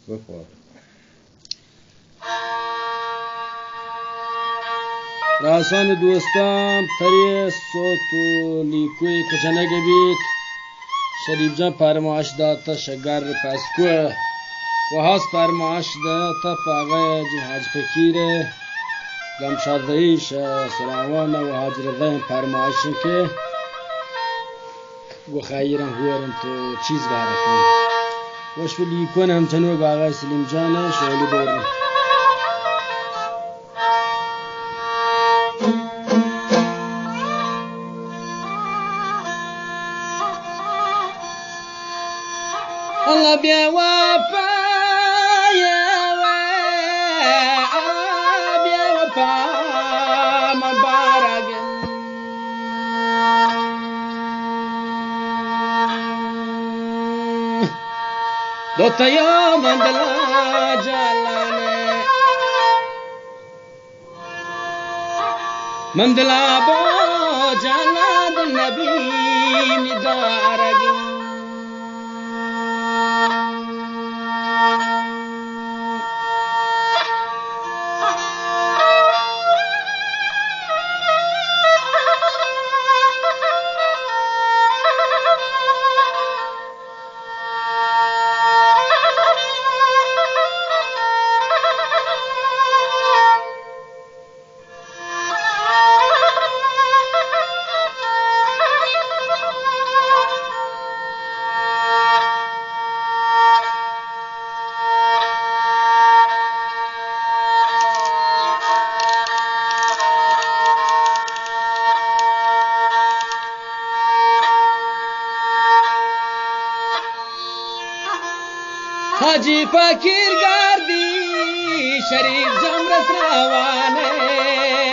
بخور. راسان دوستان پری صوت و لیکوی کچنگه بید شریف جان پرماش داتا شگر پسکوه و هاست پرماش داتا فاقای جن حاج فکیره گمشادهیش سراوان و حاج رضایم پرماشن که و خیرم هورم تو چیز بارکن وش لیکون هم تنو باقای سلیم جانه شغلی دورم الله بيا وفا يا بيا وفا مبارك دوتا يوم اندلا جالانه مندلا بو جالاد النبي ندارك حاجی فقیر گردی شریف زمرس روانه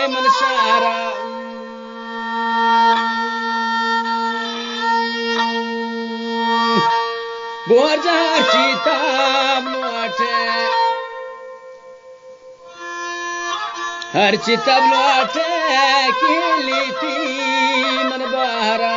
من شارع بورجا کتاب لوٹے ہر کتاب لوٹے کلی تھی من بہرا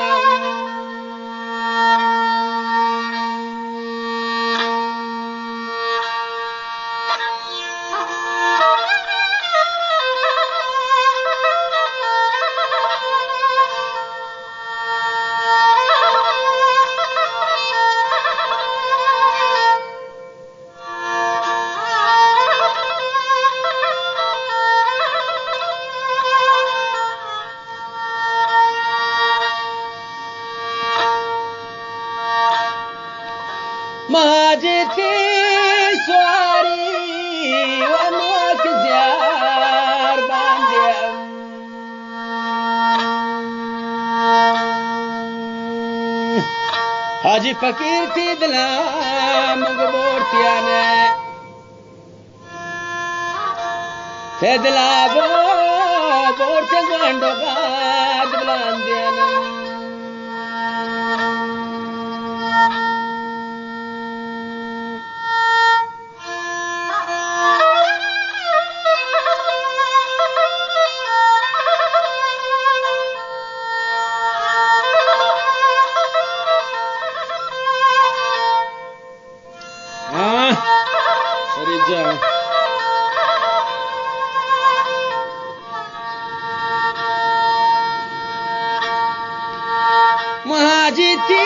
ماجتي سواري وانوك زيار باندي حاجی فقیر تھی دلا مغبور تیانے تے دلا بور تے گنڈو گاد بلاندیانے مهاجتي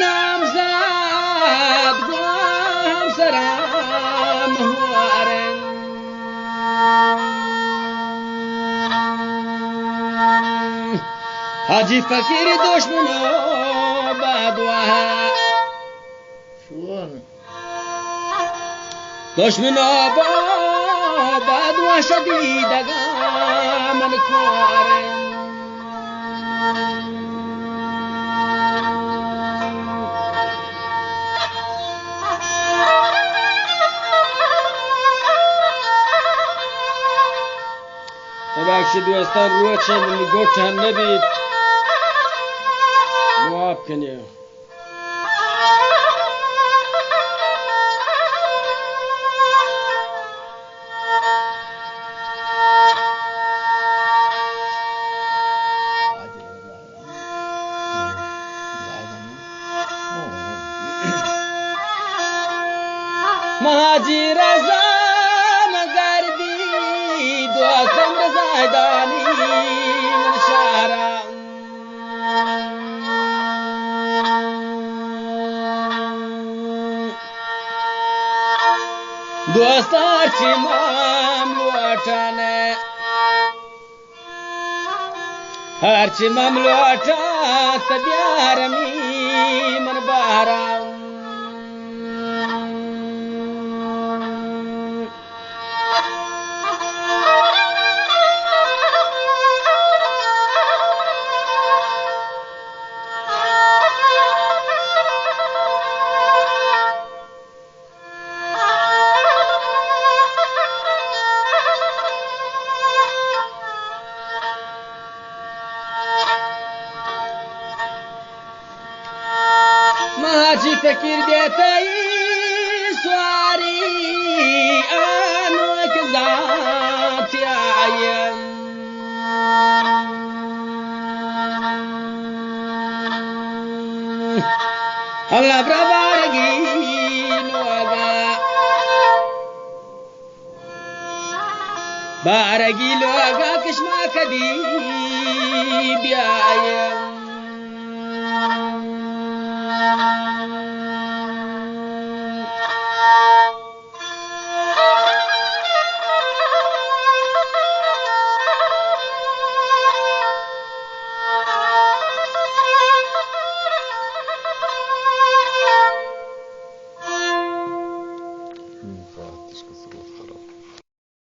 نامزاد قوام سرام هوارن حاجی فقیر دشمنو بادوها دشمنو بادوها شديدة من كوارن ببخشید دوستان روی چند میگفت هم نبید معاف کنید مهاجر ازام گردی دوستم رزایدانی من شارا دوستار چی مملوٹانے هرچی مملوٹات بیارمی من بارا ماجی فکر دیتا سواری آنو ایک ذات آیم اللہ بارگی لوگا کشما کدی بیایم